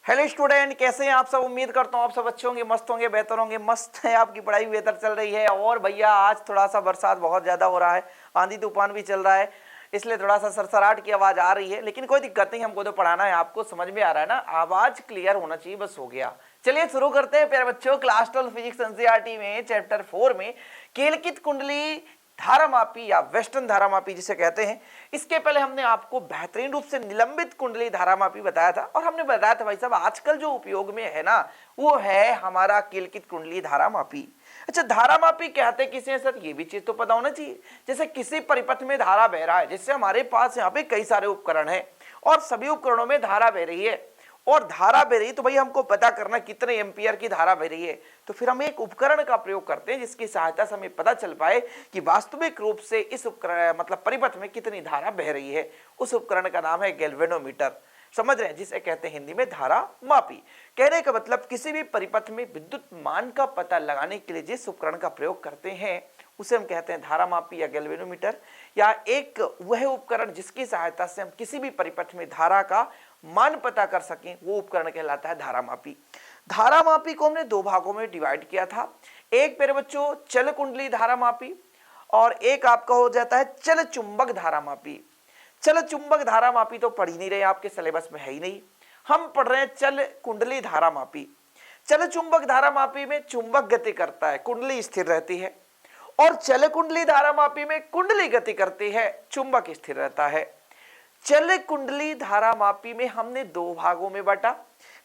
Hello student, कैसे हैं आप सब। उम्मीद करता हूँ आप सब अच्छे होंगे, मस्त होंगे, बेहतर होंगे। मस्त है, आपकी पढ़ाई बेहतर चल रही है। और भैया आज थोड़ा सा बरसात बहुत ज़्यादा हो रहा है, आंधी तूफान भी चल रहा है, इसलिए थोड़ा सा सरसराहट की आवाज़ आ रही है। लेकिन कोई दिक्कत नहीं, हमको तो पढ़ाना है, आपको समझ में आ रहा है ना। आवाज़ क्लियर होना चाहिए, बस हो गया। चलिए शुरू करते हैं प्यारे बच्चों। क्लास 12 फिजिक्स एनसीईआरटी में चैप्टर 4 में केलकित कुंडली धारामापी या वेस्टर्न धारामापी जिसे कहते हैं, इसके पहले हमने आपको बेहतरीन रूप से निलंबित कुंडली धारामापी बताया था। और हमने बताया था भाई साहब आजकल जो उपयोग में है ना, वो है हमारा केलकित कुंडली धारामापी। अच्छा, धारामापी कहते किसे हैं सर, ये भी चीज तो पता होना चाहिए। जैसे किसी परिपथ में धारा बह रहा है, जिससे हमारे पास यहाँ पे कई सारे उपकरण हैं और सभी उपकरणों में धारा बह रही है, और धारा बह रही, तो भाई हमको पता करना कितने एम्पियर की धारा बह रही है। तो फिर हम एक उपकरण का प्रयोग करते हैं जिसकी सहायता से हमें पता चल पाए कि वास्तविक रूप से इस उपकरण मतलब परिपथ में कितनी धारा बह रही है। उस उपकरण का नाम है गैल्वेनोमीटर। समझ रहे हैं, जिसे कहते हैं हिंदी में धारा मापी। कहने का मतलब किसी भी परिपथ में विद्युत मान का पता लगाने के लिए जिस उपकरण का प्रयोग करते हैं उसे हम कहते हैं धारा मापी या गैल्वेनोमीटर, या एक वह उपकरण जिसकी सहायता से हम किसी भी परिपथ में धारा का मान पता कर सकें, वो उपकरण कहलाता है धारामापी। धारामापी को हमने दो भागों में डिवाइड किया था। एक मेरे बच्चों चल कुंडली धारामापी, और एक आपका हो जाता है चल चुंबक धारामापी। चल चुंबक धारामापी तो पढ़ ही नहीं रहे, आपके सिलेबस में है ही नहीं। हम पढ़ रहे हैं चल कुंडली धारामापी। चल चुंबक धारामापी में चुंबक गति करता है, कुंडली स्थिर रहती है, और चल कुंडली धारामापी में कुंडली गति करती है, चुंबक स्थिर रहता है। चल कुंडली धारामापी में हमने दो भागों में बांटा।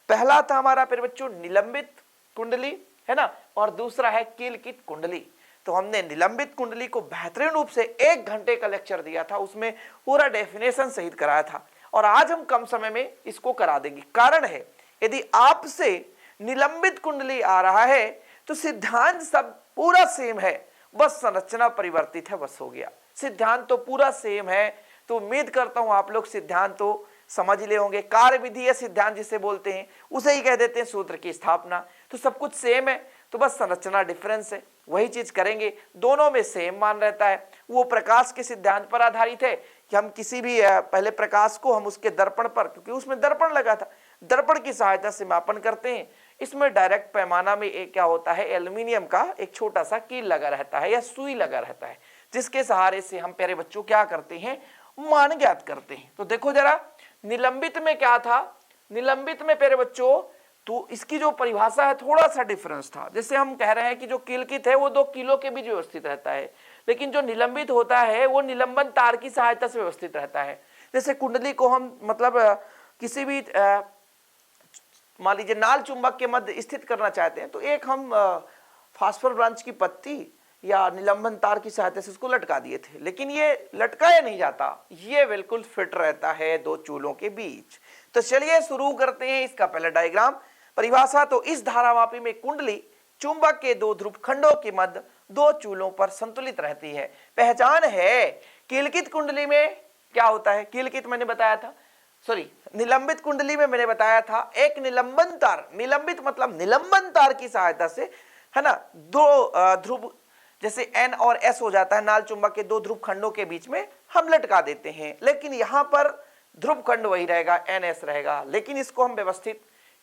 पहला था हमारा प्यारे बच्चों निलंबित कुंडली, है ना, और दूसरा है केलकित कुंडली। तो हमने निलंबित कुंडली को बेहतरीन रूप से 1 घंटे का लेक्चर दिया था, उसमें पूरा डेफिनेशन सहित कराया था। और आज हम कम समय में इसको करा देंगे। कारण है, यदि आपसे निलंबित कुंडली आ रहा है तो सिद्धांत सब पूरा सेम है, बस संरचना परिवर्तित है, बस हो गया। सिद्धांत तो पूरा सेम है। तो उम्मीद करता हूं आप लोग सिद्धांत तो समझ ले होंगे। कार्य विधि या सिद्धांत जिसे बोलते हैं उसे ही कह देते हैं सूत्र की स्थापना। तो सब कुछ सेम है, तो बस संरचना डिफरेंस है, वही चीज करेंगे। दोनों में सेम मान रहता है। वो प्रकाश के सिद्धांत पर आधारित है कि हम किसी भी पहले प्रकाश को हम उसके दर्पण पर, क्योंकि उसमें दर्पण लगा था, दर्पण की सहायता से मापन करते हैं। इसमें डायरेक्ट पैमाना में एक क्या होता है, एल्यूमिनियम का एक छोटा सा कील लगा रहता है या सुई लगा रहता है, जिसके सहारे से हम प्यारे बच्चों क्या करते हैं, मान ज्ञात करते हैं। तो देखो जरा, निलंबित में क्या था, निलंबित में प्यारे बच्चों तो इसकी जो परिभाषा है थोड़ा सा डिफरेंस था। जैसे हम कह रहे हैं कि जो केलकित है वो 2 किलो के बीच व्यवस्थित रहता है, लेकिन जो निलंबित होता है वो निलंबन तार की सहायता से व्यवस्थित रहता है। जैसे कुंडली को हम मतलब किसी भी मान लीजिए नाल चुंबक के मध्य स्थित करना चाहते हैं, तो एक हम फास्फोर ब्रांच की पत्ती या निलंबन तार की सहायता से उसको लटका दिए थे, लेकिन ये लटकाया नहीं जाता, ये बिल्कुल फिट रहता है 2 चूलों के बीच। तो चलिए शुरू करते हैं इसका पहला डायग्राम। परिभाषा, तो इस धारामापी में कुंडली चुंबक के 2 ध्रुव खंडों के मध्य 2 चूलों पर संतुलित रहती है। पहचान है, केलकित कुंडली में क्या होता है, केलकित मैंने बताया था, सॉरी निलंबित कुंडली में मैंने बताया था एक निलंबन तार, निलंबित मतलब निलंबन तार की सहायता से, है ना, 2 ध्रुव जैसे N और S हो जाता है, नाल चुंबक के 2 ध्रुव खंडों के बीच में हम लटका देते हैं। लेकिन यहां पर ध्रुव खंड वही रहेगा, NS रहेगा, लेकिन इसको हम व्यवस्थित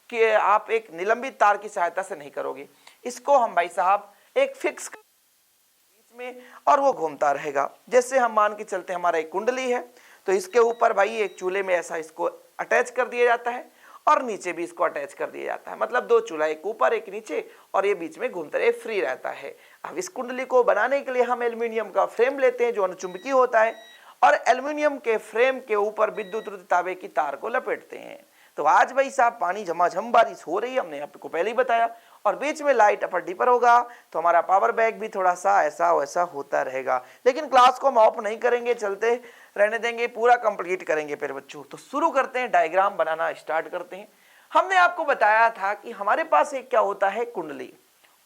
कि आप एक निलंबित तार की सहायता से नहीं करोगे। इसको हम भाई साहब एक फिक्स बीच में, और वो घूमता रहेगा। जैसे हम मान के चलते हैं हमारा एक कुंडली है, तो इसके ऊपर भाई एक चूल्हे में ऐसा इसको अटैच कर दिया जाता है, और नीचे भी इसको अटैच कर दिया जाता है। मतलब 2 चूल्हा, एक ऊपर एक नीचे, और ये बीच में घूमता रहे, फ्री रहता है। अब इस कुंडली को बनाने के लिए हम एल्यूमिनियम का फ्रेम लेते हैं जो अनुचुंबकीय होता है, और एल्यूमिनियम के फ्रेम के ऊपर विद्युत तांबे की तार को लपेटते हैं। तो आज भाई साहब पानी झमाझम बारिश हो रही है, हमने आपको पहले ही बताया, और बीच में लाइट अपर डिपर होगा, तो हमारा पावर बैग भी थोड़ा सा ऐसा वैसा होता रहेगा। लेकिन क्लास को हम ऑफ नहीं करेंगे, चलते रहने देंगे, पूरा कंप्लीट करेंगे फिर बच्चों। तो शुरू करते हैं, डायग्राम बनाना स्टार्ट करते हैं। हमने आपको बताया था कि हमारे पास एक क्या होता है, कुंडली।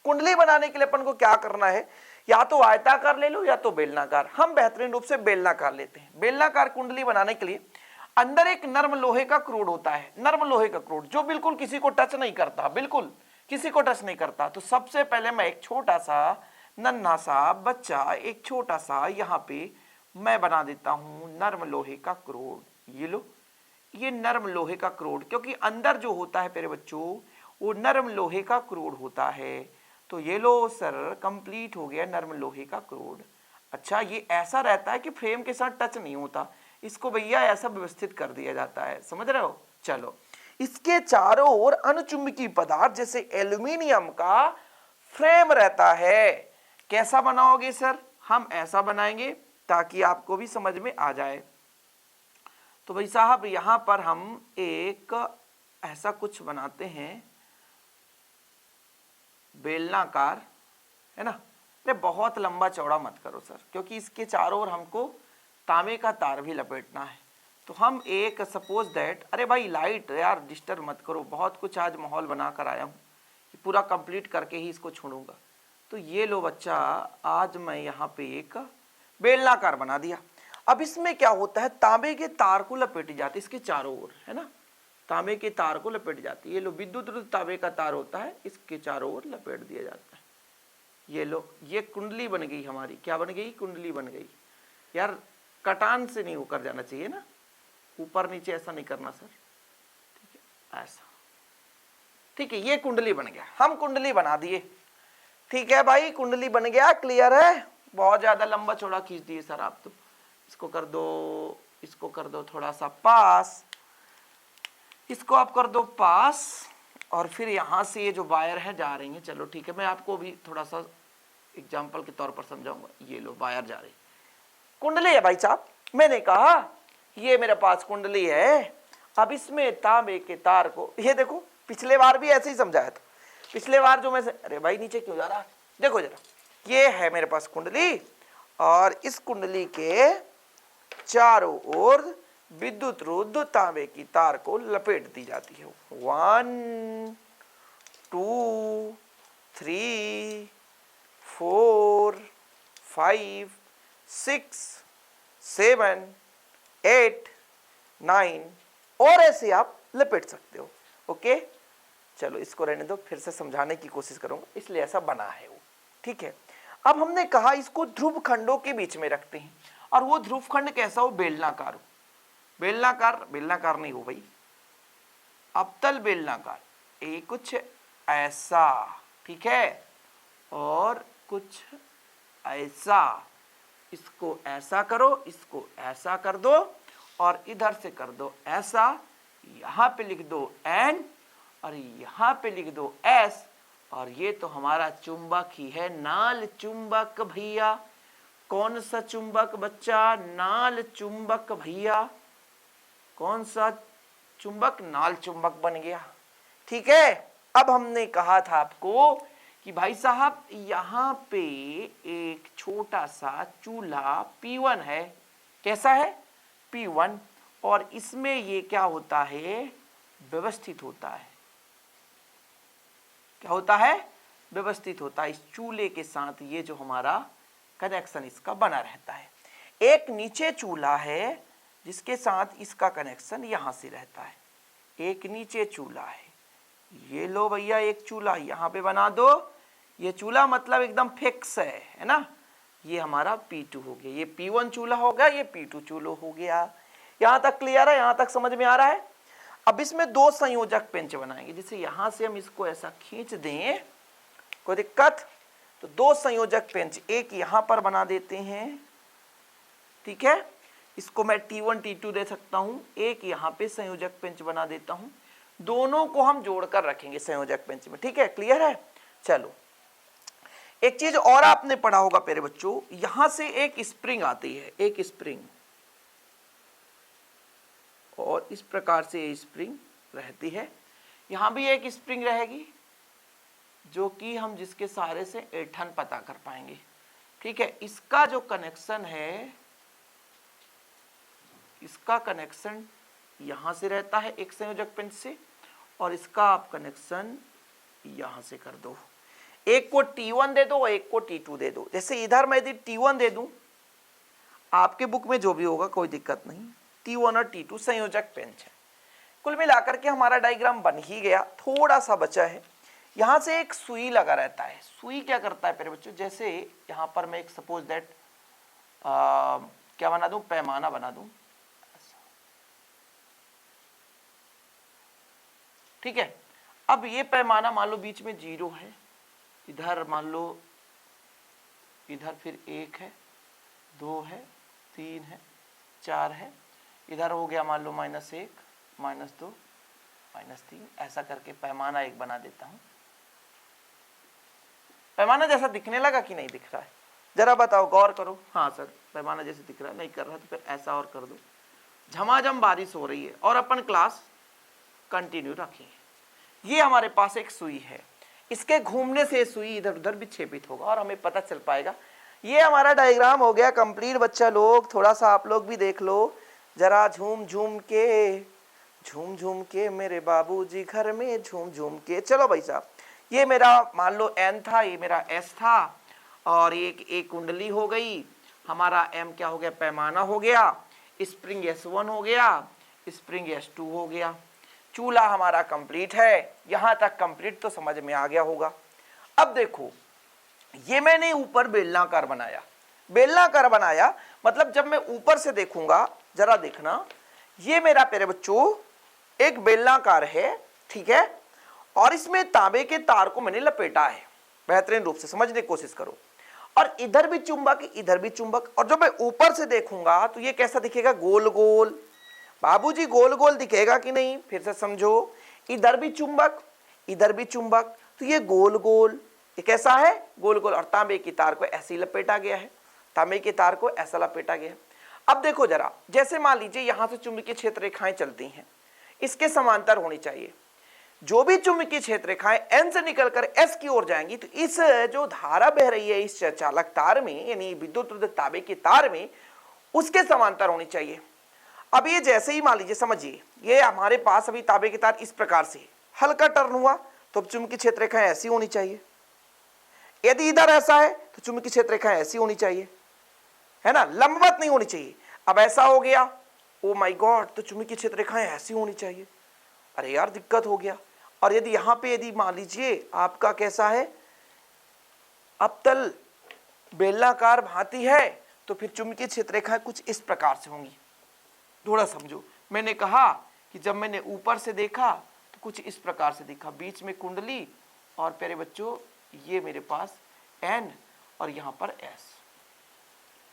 कुंडली बनाने के लिए अपन को क्या करना है, या तो आयताकार ले लो या तो बेलनाकार। हम बेहतरीन रूप से बेलनाकार लेते हैं। बेलनाकार कुंडली बनाने के लिए अंदर एक नर्म लोहे का क्रोड होता है, नर्म लोहे का क्रोड जो बिल्कुल किसी को टच नहीं करता, बिल्कुल किसी को टच नहीं करता। तो सबसे पहले मैं एक छोटा सा नन्हा सा बच्चा, एक छोटा सा यहाँ पे मैं बना देता हूं नर्म लोहे का क्रोड। ये लो, ये नरम लोहे का क्रोड, क्योंकि अंदर जो होता है प्यारे बच्चों वो नरम लोहे का क्रोड होता है। तो ये लो सर कंप्लीट हो गया नरम लोहे का क्रोड। अच्छा, ये ऐसा रहता है कि फ्रेम के साथ टच नहीं होता, इसको भैया ऐसा व्यवस्थित कर दिया जाता है, समझ रहे हो। चलो, इसके चारों ओर अनुचुंबकीय पदार्थ जैसे एल्यूमिनियम का फ्रेम रहता है। कैसा बनाओगे सर? हम ऐसा बनाएंगे ताकि आपको भी समझ में आ जाए। तो भाई साहब यहां पर हम एक ऐसा कुछ बनाते हैं, बेलनाकार, है ना। अरे बहुत लंबा चौड़ा मत करो सर, क्योंकि इसके चारों ओर हमको तांबे का तार भी लपेटना है। तो हम एक सपोज दैट, अरे भाई लाइट यार डिस्टर्ब मत करो, बहुत कुछ आज माहौल बना कर आया हूँ, पूरा कंप्लीट करके ही इसको छोड़ूंगा। तो ये लो बच्चा, आज मैं यहाँ पे एक बेलनाकार बना दिया। अब इसमें क्या होता है, तांबे के तार को लपेटी जाती है इसके चारों ओर, है ना, तांबे के तार को लपेट जाती है। ये लो विद्युत रूप तांबे का तार होता है, इसके चारों ओर लपेट दिया जाता है। ये लो, ये कुंडली बन गई हमारी। क्या बन गई? कुंडली बन गई। यार कटान से नहीं होकर जाना चाहिए ना, ऊपर नीचे ऐसा नहीं करना सर, ठीक है, ऐसा, ठीक है। ये कुंडली बन गया, हम कुंडली बना दिए, ठीक है भाई, कुंडली बन गया, क्लियर है। बहुत ज्यादा लंबा चौड़ा खींच दिए सर आप तो। इसको कर दो, इसको कर दो थोड़ा सा पास, इसको आप कर दो पास, और फिर यहां से ये जो वायर है जा रही है। चलो ठीक है, मैं आपको भी थोड़ा सा एग्जाम्पल के तौर पर समझाऊंगा। ये लो वायर जा रही, कुंडली है भाई साहब, मैंने कहा ये मेरे पास कुंडली है। अब इसमें तांबे के तार को, ये देखो पिछले बार भी ऐसे ही समझाया था, पिछले बार जो मैं से, अरे भाई नीचे क्यों जा रहा, देखो जरा, ये है मेरे पास कुंडली, और इस कुंडली के चारों ओर विद्युत रोध तांबे की तार को लपेट दी जाती है। 1 2 3 4 5 6 7 8 9, और ऐसे आप लपेट सकते हो। ओके, चलो इसको रहने दो, फिर से समझाने की कोशिश करूंगा, इसलिए ऐसा बना है वो, ठीक है। अब हमने कहा इसको ध्रुव खंडों के बीच में रखते हैं, और वो ध्रुव खंड कैसा हो? बेलनाकार हो। बेलनाकार, बेलनाकार नहीं हो भाई, अवतल बेलनाकार, ये कुछ ऐसा, ठीक है, और कुछ ऐसा। इसको ऐसा करो, इसको ऐसा कर दो, और इधर से कर दो ऐसा, यहां पे लिख दो एन, और यहां पे लिख दो एस, और ये तो हमारा चुंबक ही है, नाल चुंबक भैया। कौन सा चुंबक बच्चा? नाल चुंबक भैया। कौन सा चुंबक? नाल चुंबक बन गया, ठीक है। अब हमने कहा था आपको कि भाई साहब यहां पे एक छोटा सा चूल्हा P1 है, कैसा है? P1, और इसमें ये क्या होता है? व्यवस्थित होता है। क्या होता है? व्यवस्थित होता है। इस चूल्हे के साथ ये जो हमारा कनेक्शन इसका बना रहता है। एक नीचे चूल्हा है जिसके साथ इसका कनेक्शन यहां से रहता है। एक नीचे चूल्हा है, ये लो भैया एक चूल्हा यहां पे बना दो। ये चूल्हा मतलब एकदम फिक्स है ना। ये हमारा P2 हो गया, ये P1 चूल्हा हो गया, ये P2 चूल्हा हो गया। यहां तक क्लियर है? यहां तक समझ में आ रहा है? अब इसमें दो संयोजक पेंच बनाएंगे, जैसे यहां से हम इसको ऐसा खींच दें, कोई दिक्कत? तो दो संयोजक पेंच, एक यहां पर बना देते हैं, ठीक है, इसको मैं T1 T2 दे सकता हूं, एक यहां पे संयोजक पेंच बना देता हूं, दोनों को हम जोड़कर रखेंगे संयोजक पेंच में, ठीक है, क्लियर है? चलो, एक चीज और आपने पढ़ा होगा प्यारे बच्चों, यहां से एक स्प्रिंग आती है, एक स्प्रिंग, और इस प्रकार से ये स्प्रिंग रहती है। यहां भी एक स्प्रिंग रहेगी जो कि हम जिसके सहारे से ऐंठन पता कर पाएंगे, ठीक है। इसका जो कनेक्शन है, इसका कनेक्शन यहां से रहता है एक संयोजक पेंच से, और इसका आप कनेक्शन यहां से कर दो। एक को T1 दे दो, एक को T2 दे दो। जैसे इधर मैं यदि T1 दे दूं, आपके बुक में जो भी होगा कोई दिक्कत नहीं, T1 और T2 संयोजक पेंच है। कुल मिलाकर के हमारा डायग्राम बन ही गया, थोड़ा सा बचा है। यहां से एक सुई लगा रहता है। सुई क्या करता है प्यारे बच्चों? जैसे यहां पर मैं एक सपोज दैट क्या बना दूं, पैमाना बना दूं, ठीक है। अब ये पैमाना मान लो बीच में 0 है, इधर मान लो इधर फिर 1 है, 2 है, 3 है, 4 है, इधर हो गया मान लो -1, -2, -3, ऐसा करके पैमाना एक बना देता हूं। पैमाना जैसा दिखने लगा कि नहीं दिख रहा है, जरा बताओ, गौर करो। हाँ सर पैमाना जैसे दिख रहा है, नहीं कर रहा तो फिर ऐसा और कर दो। झमाझम बारिश हो रही है और अपन क्लास कंटिन्यू रखेंगे। ये हमारे पास एक सुई है, इसके घूमने से सुई इधर उधर विक्षेपित होगा और हमें पता चल पाएगा। ये हमारा डायग्राम हो गया कंप्लीट। बच्चा लोग थोड़ा सा आप लोग भी देख लो जरा, झूम झूम के मेरे बाबूजी घर में झूम झूम के। चलो भाई साहब, ये मेरा मान लो N था, ये मेरा S था, और एक कुंडली हो गई, हमारा M क्या हो गया, पैमाना हो गया, स्प्रिंग S1 हो गया, स्प्रिंग S2 हो गया। चूल्हा हमारा कंप्लीट है। यहां तक कंप्लीट तो समझ में आ गया होगा। अब देखो, ये मैंने ऊपर बेलनाकार बनाया। बेलनाकार बनाया मतलब जब मैं ऊपर से देखूंगा, जरा देखना, ये मेरा प्यारे बच्चों एक बेलनाकार है, ठीक है, और इसमें तांबे के तार को मैंने लपेटा है। बेहतरीन रूप से समझने की कोशिश करो। और इधर भी चुंबक, इधर भी चुंबक, और जब मैं ऊपर से देखूंगा तो ये कैसा दिखेगा, गोल गोल। बाबूजी गोल गोल दिखेगा कि नहीं, फिर से समझो, इधर भी चुंबक, इधर भी चुंबक, तो ये गोल गोल, ये कैसा है, गोल गोल। और तांबे की तार को ऐसे ही लपेटा गया है, तांबे की तार को ऐसा लपेटा गया है। अब देखो जरा, जैसे मान लीजिए यहां से चुंबकीय क्षेत्र रेखाएं चलती हैं, इसके समांतर होनी चाहिए। जो भी चुंबकीय क्षेत्र रेखाएं N से निकलकर S की ओर जाएंगी, तो इस जो धारा बह रही है इस चालक तार में, यानी विद्युत रोधक तांबे की तार में, उसके समांतर होनी चाहिए। अब ये जैसे ही मान लीजिए, समझिए, ये हमारे पास अभी तांबे की तार इस प्रकार से हल्का टर्न हुआ, तो चुंबकीय क्षेत्र रेखाएं ऐसी होनी चाहिए। यदि इधर ऐसा है तो चुंबकीय क्षेत्र रेखाएं ऐसी होनी चाहिए, है ना, लंबवत नहीं होनी चाहिए। अब ऐसा हो गया, ओ माय गॉड, तो चुंबकीय क्षेत्र रेखाएं ऐसी होनी चाहिए। अरे यार दिक्कत हो गया। और यदि यहां पे यदि मान लीजिए आपका कैसा है, अवतल बेलनाकार भांति है, तो फिर चुंबकीय क्षेत्र रेखाएं कुछ इस प्रकार से होंगी। थोड़ा समझो, मैंने कहा कि जब मैंने ऊपर से देखा तो कुछ इस प्रकार से दिखा, बीच में कुंडली, और प्यारे बच्चों ये मेरे पास N और यहां पर S,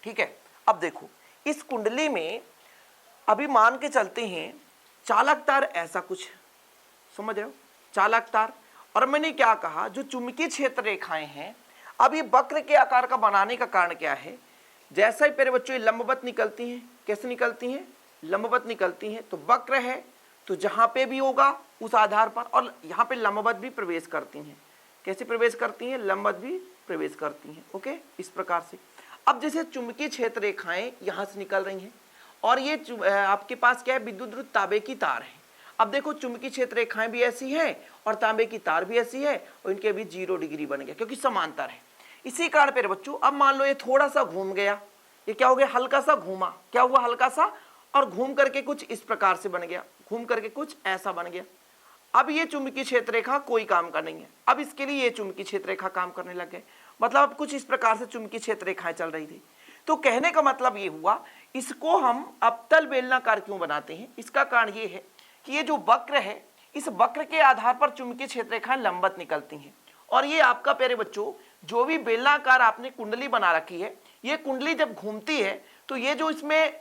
ठीक है। अब देखो, इस कुंडली में अभी मान के चलते हैं चालक तार ऐसा कुछ, समझ रहे हो, चालक तार। और मैंने क्या कहा, जो चुंबकीय क्षेत्र रेखाएं हैं, अब ये वक्र के आकार का बनाने का कारण क्या है, जैसा ही प्यारे बच्चों ये लंबवत निकलती हैं, कैसे निकलती हैं, लंबवत निकलती हैं, तो वक्र है तो जहां पे भी होगा उस आधार पर, और यहाँ पे लंबवत भी प्रवेश करती हैं। कैसे प्रवेश करती हैं, लंबवत भी प्रवेश करती हैं, ओके, इस प्रकार से। अब जैसे चुंबकीय क्षेत्र रेखाएं यहां से निकल रही हैं, और ये आपके पास क्या है, विद्युत रोधक तांबे की तार है। अब देखो, चुंबकीय क्षेत्र रेखाएं भी ऐसी हैं और तांबे की तार भी ऐसी है, और इनके बीच 0 डिग्री बन गया क्योंकि समांतर है। इसी कारण पे बच्चों, अब मान लो ये थोड़ा सा घूम गया, ये क्या हो गया, हल्का सा घूमा, क्या हुआ, हल्का सा, और घूम करके कुछ इस प्रकार से बन गया, घूम करके कुछ ऐसा बन गया। अब ये चुंबकीय क्षेत्र रेखा कोई काम का नहीं है। अब इसके लिए ये चुंबकीय क्षेत्र रेखा काम करने लग गए, मतलब अब कुछ इस प्रकार से चुंबकीय क्षेत्र रेखाएं चल रही थी। तो कहने का मतलब ये हुआ, इसको हम अवतल बेलनाकार क्यों बनाते हैं, इसका कारण ये है कि ये जो वक्र है, इस वक्र के आधार पर चुंबकीय क्षेत्र रेखाएं लंबवत निकलती हैं। और ये आपका प्यारे बच्चों, जो भी बेलनाकार आपने कुंडली बना रखी है, ये कुंडली जब घूमती है तो ये जो इसमें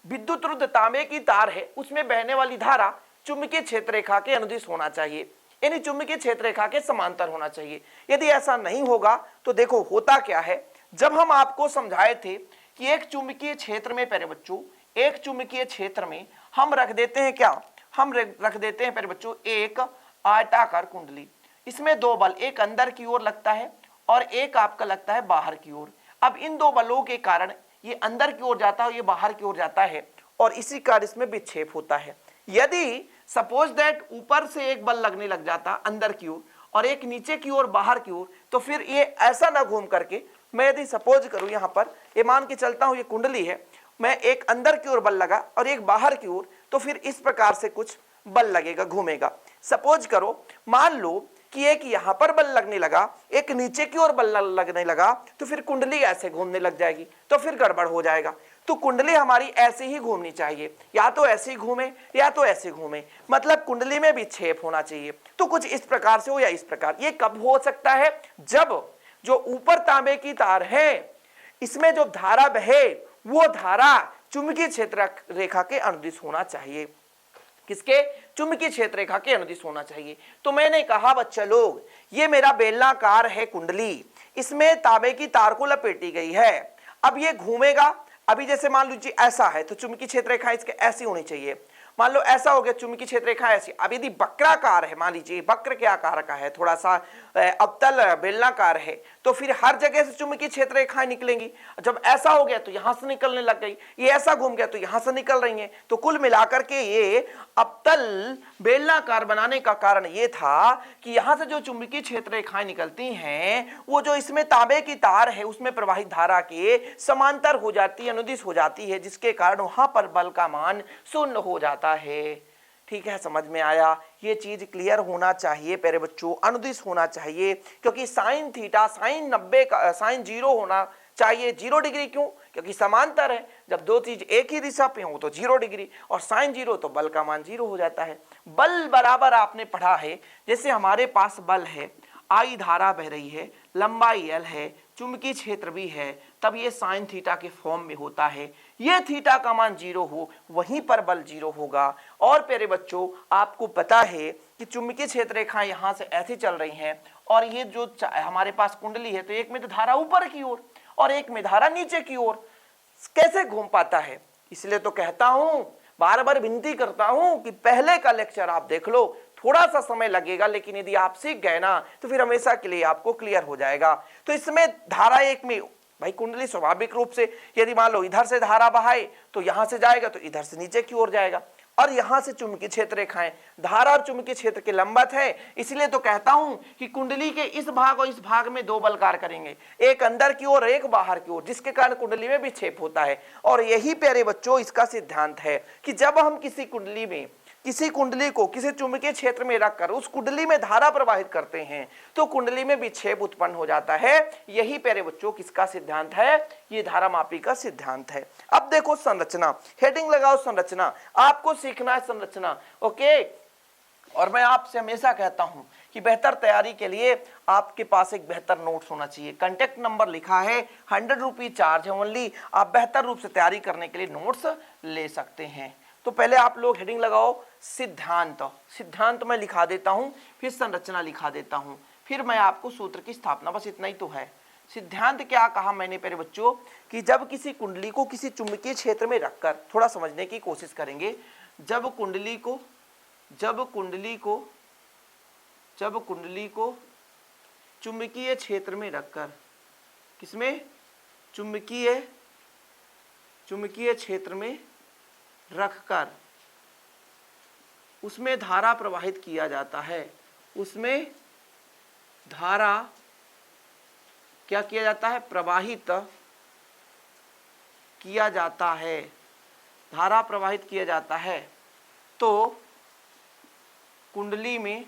विद्युत रोधक तांबे की तार है, उसमें बहने वाली धारा चुंबकीय क्षेत्र रेखा के अनुदिश होना चाहिए, यानी चुंबकीय क्षेत्र रेखा के समांतर होना चाहिए। यदि ऐसा नहीं होगा तो देखो होता क्या है, जब हम आपको समझाए थे कि एक चुंबकीय क्षेत्र में प्यारे बच्चों, एक चुंबकीय क्षेत्र में हम रख देते हैं क्या, हम रख देते हैं प्यारे बच्चों एक आयताकार कुंडली। इसमें 2 बल, एक अंदर की ओर लगता है और एक आपका लगता है बाहर की ओर। अब इन 2 बलों के कारण ये अंदर की ओर जाता है, ये बाहर की ओर जाता है, और इसी कारण इसमें विक्षेप होता है। यदि सपोज दैट ऊपर से एक बल लगने लग जाता अंदर की ओर और एक नीचे की ओर बाहर की ओर, तो फिर ये ऐसा ना घूम करके, मैं यदि सपोज करूं यहां पर, ये मान के चलता हूं ये कुंडली है, मैं एक अंदर की ओर बल लगा और एक बाहर की ओर, तो फिर इस प्रकार से कुछ बल लगेगा, घूमेगा। सपोज करो, मान लो कि एक यहां पर बल लगने लगा, एक नीचे की ओर बल लगने लगा, तो फिर कुंडली ऐसे घूमने लग जाएगी, तो फिर गड़बड़ हो जाएगा। तो कुंडली हमारी ऐसे ही घूमनी चाहिए, या तो ऐसे ही घूमे या तो ऐसे घूमे, मतलब कुंडली में विक्षेप होना चाहिए। तो कुछ इस प्रकार से हो या इस प्रकार। ये कब हो सकता है? जब जो ऊपर तांबे की तार है इसमें जो धारा बहे वो धारा चुंबकीय क्षेत्र रेखा के अनुदिश होना चाहिए। किसके? चुंबकीय क्षेत्र रेखा के अनुदिश होना चाहिए। तो मैंने कहा बच्चा लोग, ये मेरा बेलनाकार है कुंडली, इसमें तांबे की तार को लपेटी गई है। अब ये घूमेगा। अभी जैसे मान लीजिए ऐसा है तो चुंबकीय क्षेत्र रेखा इसके ऐसी होनी चाहिए। मान लो ऐसा हो गया, चुंबकीय क्षेत्र रेखा ऐसी। अब यदि वक्राकार है, मान लीजिए वक्र के आकार का है, थोड़ा सा अवतल बेलनाकार है, तो फिर हर जगह से चुंबकीय क्षेत्र रेखाएं निकलेंगी। जब ऐसा हो गया तो यहां से निकलने लग गई, ये ऐसा घूम गया तो यहां से निकल रही है। तो कुल मिलाकर के ये अवतल बेलनाकार बनाने का कारण ये था कि यहां से जो चुंबकीय क्षेत्र रेखाएं निकलती हैं वो जो इसमें तांबे की तार है उसमें प्रवाहित धारा के समांतर हो जाती है, अनुदिश हो जाती है, जिसके कारण वहां पर बल का मान शून्य हो जाता है। ठीक है, समझ में आया? ये चीज क्लियर होना चाहिए प्यारे बच्चों, अनुदिश होना चाहिए, क्योंकि साइन थीटा साइन 90 का साइन 0 होना चाहिए। 0 डिग्री क्यों? क्योंकि समांतर है। जब दो चीज एक ही दिशा पे हो तो 0 डिग्री, और साइन 0 तो बल का मान 0 हो जाता है। बल बराबर आपने पढ़ा है, जैसे हमारे पास बल है, आई धारा बह रही है, लंबाई L है, चुंबकीय क्षेत्र भी है, तब ये साइन थीटा के फॉर्म में होता है। ये थीटा का मान 0 हो वहीं पर बल 0 होगा। और प्यारे बच्चों आपको पता है कि चुंबकीय क्षेत्र रेखा यहाँ से ऐसी चल रही हैं, और ये जो हमारे पास कुंडली है तो एक में तो धारा ऊपर की ओर और एक में धारा नीचे की ओर, कैसे घूम पाता है? इसलिए तो कहता हूं, बार बार विनती करता हूं कि पहले का लेक्चर आप देख लो, थोड़ा सा समय लगेगा लेकिन यदि आप सीख गए ना तो फिर हमेशा के लिए आपको क्लियर हो जाएगा। तो इसमें धारा एक में भाई कुंडली स्वाभाविक रूप से यदि मान लो इधर से धारा बहाए तो यहां से जाएगा तो इधर से नीचे की ओर जाएगा, और यहां से चुंबकीय क्षेत्र रेखाएं धारा और चुंबकीय क्षेत्र के लंबवत है। इसलिए तो कहता हूं कि कुंडली के इस भाग और इस भाग में दो बल कार्य करेंगे, एक अंदर की ओर एक बाहर की ओर, जिसके कारण कुंडली में विक्षेप होता है। और यही प्यारे बच्चों इसका सिद्धांत है कि जब हम किसी कुंडली को किसी चुंबकीय क्षेत्र में रखकर उस कुंडली में धारा प्रवाहित करते हैं तो कुंडली में विक्षेप उत्पन्न हो जाता है। यही प्यारे बच्चों किसका सिद्धांत है? ये धारामापी का सिद्धांत है। अब देखो संरचना, हेडिंग लगाओ संरचना, आपको सीखना है संरचना। ओके, और मैं आपसे हमेशा कहता हूं कि बेहतर तैयारी के लिए आपके पास एक बेहतर नोट्स होना चाहिए। कांटेक्ट नंबर लिखा है, 100 रुपये चार्ज है ओनली। आप बेहतर रूप से तैयारी करने के लिए नोट्स ले सकते हैं। तो पहले आप लोग हेडिंग लगाओ सिद्धांत। सिद्धांत मैं लिखा देता हूं, फिर संरचना लिखा देता हूं, फिर मैं आपको सूत्र की स्थापना, बस इतना ही तो है। सिद्धांत क्या कहा मैंने प्यारे बच्चों कि जब किसी कुंडली को किसी चुंबकीय क्षेत्र में रखकर, थोड़ा समझने की कोशिश करेंगे, जब कुंडली को चुंबकीय क्षेत्र में रखकर, किसमें? चुंबकीय क्षेत्र में रखकर उसमें धारा प्रवाहित किया जाता है। उसमें धारा क्या किया जाता है? प्रवाहित किया जाता है, धारा प्रवाहित किया जाता है। तो कुंडली में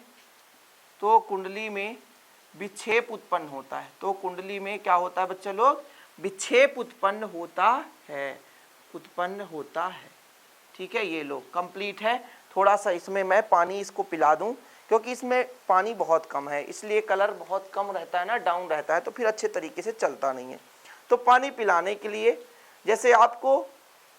विक्षेप उत्पन्न होता है। तो कुंडली में क्या होता है बच्चे लोग? विक्षेप उत्पन्न होता है। ठीक है, ये लो कंप्लीट है। थोड़ा सा इसमें मैं पानी इसको पिला दूं, क्योंकि इसमें पानी बहुत कम है, इसलिए कलर बहुत कम रहता है ना, डाउन रहता है, तो फिर अच्छे तरीके से चलता नहीं है। तो पानी पिलाने के लिए, जैसे आपको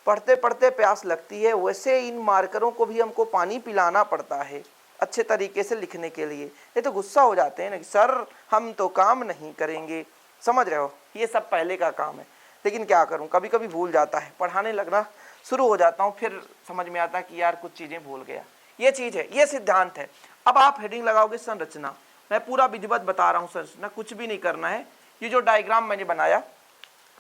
पढ़ते पढ़ते प्यास लगती है, वैसे इन मार्करों को भी हमको पानी पिलाना पड़ता है अच्छे तरीके से लिखने के लिए। ये तो गुस्सा हो जाते हैं ना कि सर हम तो काम नहीं करेंगे, समझ रहे हो? ये सब पहले का काम है, लेकिन क्या करूं, कभी कभी भूल जाता है, पढ़ाने लगना शुरू हो जाता हूं, फिर समझ में आता है कि यार कुछ चीजें भूल गया। ये चीज है, ये सिद्धांत है। अब आप हेडिंग लगाओगे संरचना। मैं पूरा विधिवत बता रहा हूं संरचना, कुछ भी नहीं करना है। ये जो डायग्राम मैंने बनाया,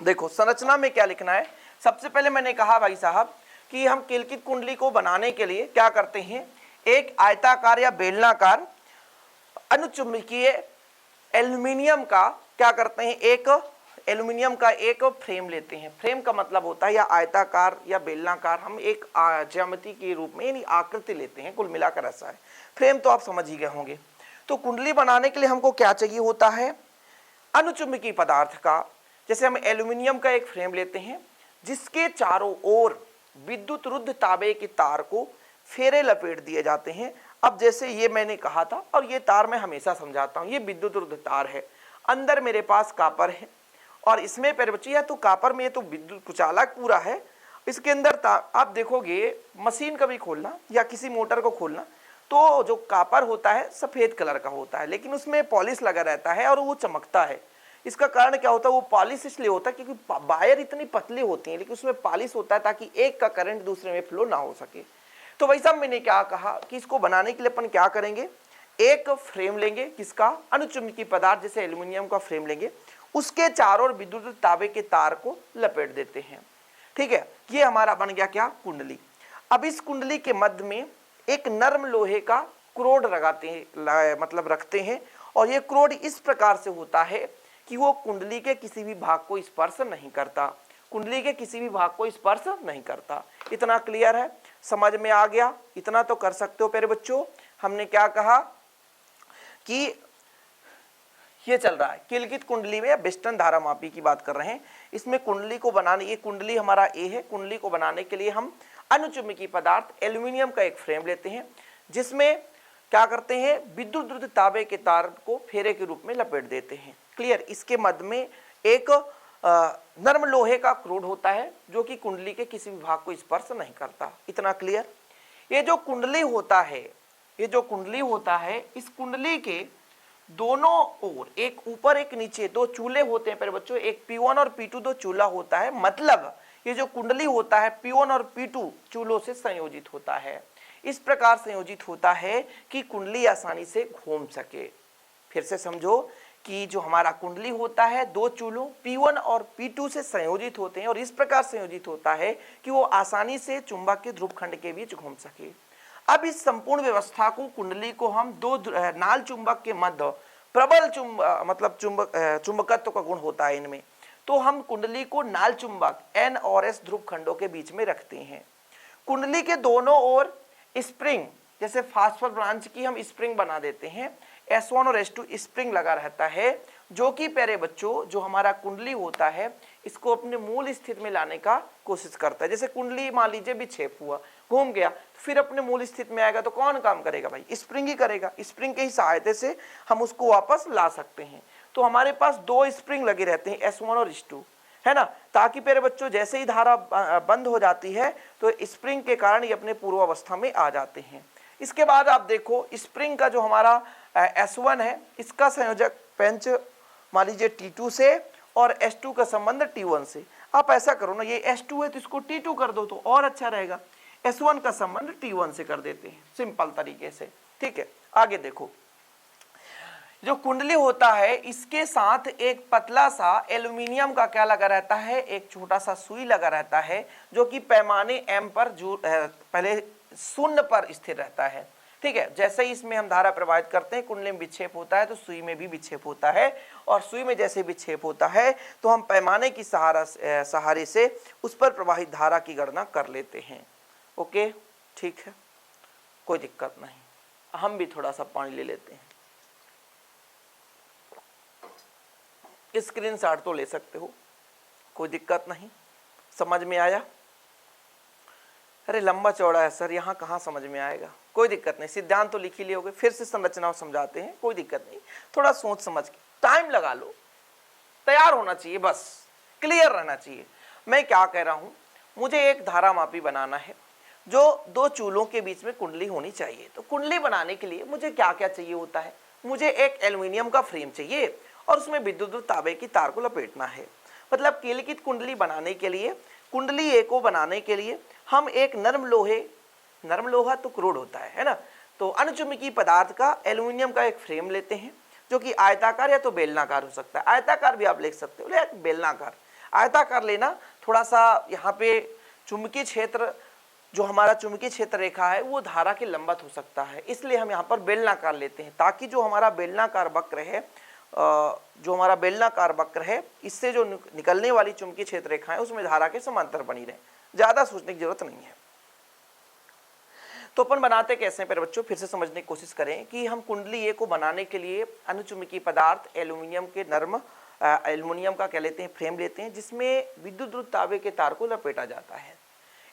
देखो संरचना में क्या लिखना है। सबसे पहले मैंने कहा भाई साहब कि हम किलकित कुंडली को बनाने के लिए क्या करते हैं, एक आयताकार या बेलनाकार अनुचुंबकीय एल्यूमिनियम का क्या करते हैं, एक एल्यूमिनियम का एक फ्रेम लेते हैं। फ्रेम का मतलब होता है या आयताकार या बेलनाकार, हम एक ज्यामिति के रूप में यानी आकृति लेते हैं, कुल मिलाकर ऐसा है। फ्रेम तो आप समझ ही गए होंगे। तो कुंडली बनाने के लिए हमको क्या चाहिए होता है? अनुचुंबकीय पदार्थ का। जैसे हम एल्यूमिनियम का एक फ्रेम लेते हैं, जिसके चारों ओर विद्युत रुद्ध तांबे के तार को फेरे लपेट दिए जाते हैं। अब जैसे ये मैंने कहा था और ये तार मैं हमेशा समझाता हूँ, ये विद्युत रुद्ध तार है, अंदर मेरे पास कापर है और इसमें प्यारे बच्चे या तो कापर में तो विद्युत कुचालक पूरा है, इसके अंदर आप देखोगे मशीन कभी खोलना या किसी मोटर को खोलना तो जो कापर होता है सफेद कलर का होता है, लेकिन उसमें पॉलिश लगा रहता है और वो चमकता है। इसका कारण क्या होता है, वो पॉलिश इसलिए होता है क्योंकि वायर इतनी पतली होती है लेकिन उसमें पॉलिश होता है ताकि एक का करंट दूसरे में फ्लो ना हो सके। तो वैसा मैंने क्या कहा कि इसको बनाने के लिए अपन क्या करेंगे, एक फ्रेम लेंगे, किसका, अनुचुंबकीय पदार्थ जैसे एल्यूमिनियम का फ्रेम लेंगे, उसके चारों ओर विद्युत तांबे के तार को लपेट देते हैं। ठीक है, ये हमारा बन गया क्या, कुंडली। अब इस कुंडली के मध्य में एक नर्म लोहे का क्रोड लगाते हैं, मतलब रखते हैं, और ये क्रोड इस प्रकार से होता है कि वो कुंडली के किसी भी भाग को स्पर्श नहीं करता, कुंडली के किसी भी भाग को स्पर्श नहीं करता। इतना क्लियर है, समझ में आ गया, इतना तो कर सकते हो प्यारे बच्चों। हमने क्या कहा कि ये चल रहा है किलकित कुंडली में बेस्टन धारा मापी की बात कर रहे हैं। इसमें कुंडली को बनाने, ये कुंडली हमारा ए है, कुंडली को बनाने के लिए हम अनुचुंबकीय पदार्थ एल्यूमिनियम का एक फ्रेम लेते हैं, जिसमें क्या करते हैं, विद्युत रुद्ध तांबे के तार को फेरे के रूप में लपेट देते हैं। क्लियर। इसके मध्य में एक नर्म लोहे का क्रोड होता है जो कि कुंडली के किसी भी भाग को स्पर्श नहीं करता। इतना क्लियर। ये जो कुंडली होता है, ये जो कुंडली होता है, इस कुंडली के दोनों ओर, एक ऊपर एक नीचे, दो चूल्हे होते हैं प्यारे बच्चों, एक P1 और P2 दो चूल्हा होता है। मतलब ये जो कुंडली होता है P1 और P2 चूल्हों से संयोजित होता है। इस प्रकार संयोजित होता है कि कुंडली आसानी से घूम सके। फिर से समझो कि जो हमारा कुंडली होता है दो चूल्हों P1 और P2 से संयोजित होते हैं और इस प्रकार संयोजित होता है कि वो आसानी से चुंबक के ध्रुव खंड के बीच घूम सके। अब इस संपूर्ण व्यवस्था को, कुंडली को हम दो नाल चुंबक के मध्य प्रबल चुंबकत्व का गुण होता है इनमें, तो हम कुंडली को नाल चुंबक N और S ध्रुव खंडों के बीच में रखते हैं। कुंडली के दोनों ओर स्प्रिंग, जैसे फास्फोर ब्रांच की हम स्प्रिंग बना देते हैं, S1 और S2 स्प्रिंग लगा रहता है, जो कि प्यारे बच्चों जो हमारा कुंडली होता है इसको अपने मूल स्थिति में लाने का कोशिश करता है। जैसे कुंडली मान लीजिए विक्षेप हुआ, घूम गया, तो फिर अपने मूल स्थिति में आएगा तो कौन काम करेगा भाई, स्प्रिंग ही करेगा। स्प्रिंग के ही सहायता से हम उसको वापस ला सकते हैं। तो हमारे पास दो स्प्रिंग लगे रहते हैं S1 और S2, है ना, ताकि प्यारे बच्चों जैसे ही धारा बंद हो जाती है तो स्प्रिंग के कारण ये अपने पूर्वावस्था में आ जाते हैं। इसके बाद आप देखो स्प्रिंग का जो हमारा S1 है, इसका संयोजक पेंच मान लीजिए T2 से और S2 का संबंध T1 से। आप ऐसा करो ना, ये S2 है तो इसको T2 कर दो तो और अच्छा रहेगा, S1 का संबंध T1 से कर देते हैं सिंपल तरीके से। ठीक है, आगे देखो, जो कुंडली होता है इसके साथ एक पतला सा एल्यूमिनियम का क्या लगा रहता है, एक छोटा सा सुई लगा रहता है, जो कि पैमाने M पर पहले शून्य पर स्थिर रहता है। ठीक है, जैसे ही इसमें हम धारा प्रवाहित करते हैं, कुंडली में विक्षेप होता है तो सुई में भी विक्षेप होता है, और सुई में जैसे विक्षेप होता है तो हम पैमाने की सहारे से उस पर प्रवाहित धारा की गणना कर लेते हैं। ओके, ठीक है, कोई दिक्कत नहीं। हम भी थोड़ा सा पानी ले लेते हैं, स्क्रीनशॉट तो ले सकते हो, कोई दिक्कत नहीं। समझ में आया? अरे लंबा चौड़ा है सर, यहाँ कहाँ समझ में आएगा, कोई दिक्कत नहीं, सिद्धांत तो लिख ही लियोगे, फिर से संरचनाओं समझाते हैं, कोई दिक्कत नहीं। थोड़ा सोच समझ के टाइम लगा लो, तैयार होना चाहिए, बस क्लियर रहना चाहिए। मैं क्या कह रहा हूँ, मुझे एक धारा मापी बनाना है जो दो चूल्हों के बीच में कुंडली होनी चाहिए। तो कुंडली बनाने के लिए मुझे क्या क्या चाहिए होता है, मुझे एक एल्यूमिनियम का फ्रेम चाहिए और उसमें विद्युत तांबे की तार को लपेटना है। मतलब किलकित कुंडली बनाने के लिए, कुंडली ए को बनाने के लिए हम एक नरम लोहा तो क्रोड होता है ना, तो अनुचुंबकीय पदार्थ का एल्यूमिनियम का एक फ्रेम लेते हैं जो कि आयताकार या तो बेलनाकार हो सकता है। आयताकार भी आप लिख सकते हो, लेकिन बेलनाकार, आयताकार लेना। थोड़ा सा यहाँ पे चुंबकीय क्षेत्र, जो हमारा चुंबकीय क्षेत्र रेखा है वो धारा के लंबवत हो सकता है, इसलिए हम यहाँ पर बेलनाकार लेते हैं, ताकि जो हमारा बेलनाकार वक्र है, इससे जो निकलने वाली चुंबकीय क्षेत्र रेखा है उसमें धारा के समांतर बनी रहे। ज्यादा सोचने की जरूरत नहीं है। तो अपन बनाते कैसे हैं बच्चों, फिर से समझने की कोशिश करें कि हम कुंडली ए को बनाने के लिए अनुचुंबकीय पदार्थ एल्यूमिनियम के नर्म एल्युमिनियम का क्या लेते हैं, फ्रेम लेते हैं, जिसमें विद्युत ध्रुव तांबे के तार को लपेटा जाता है।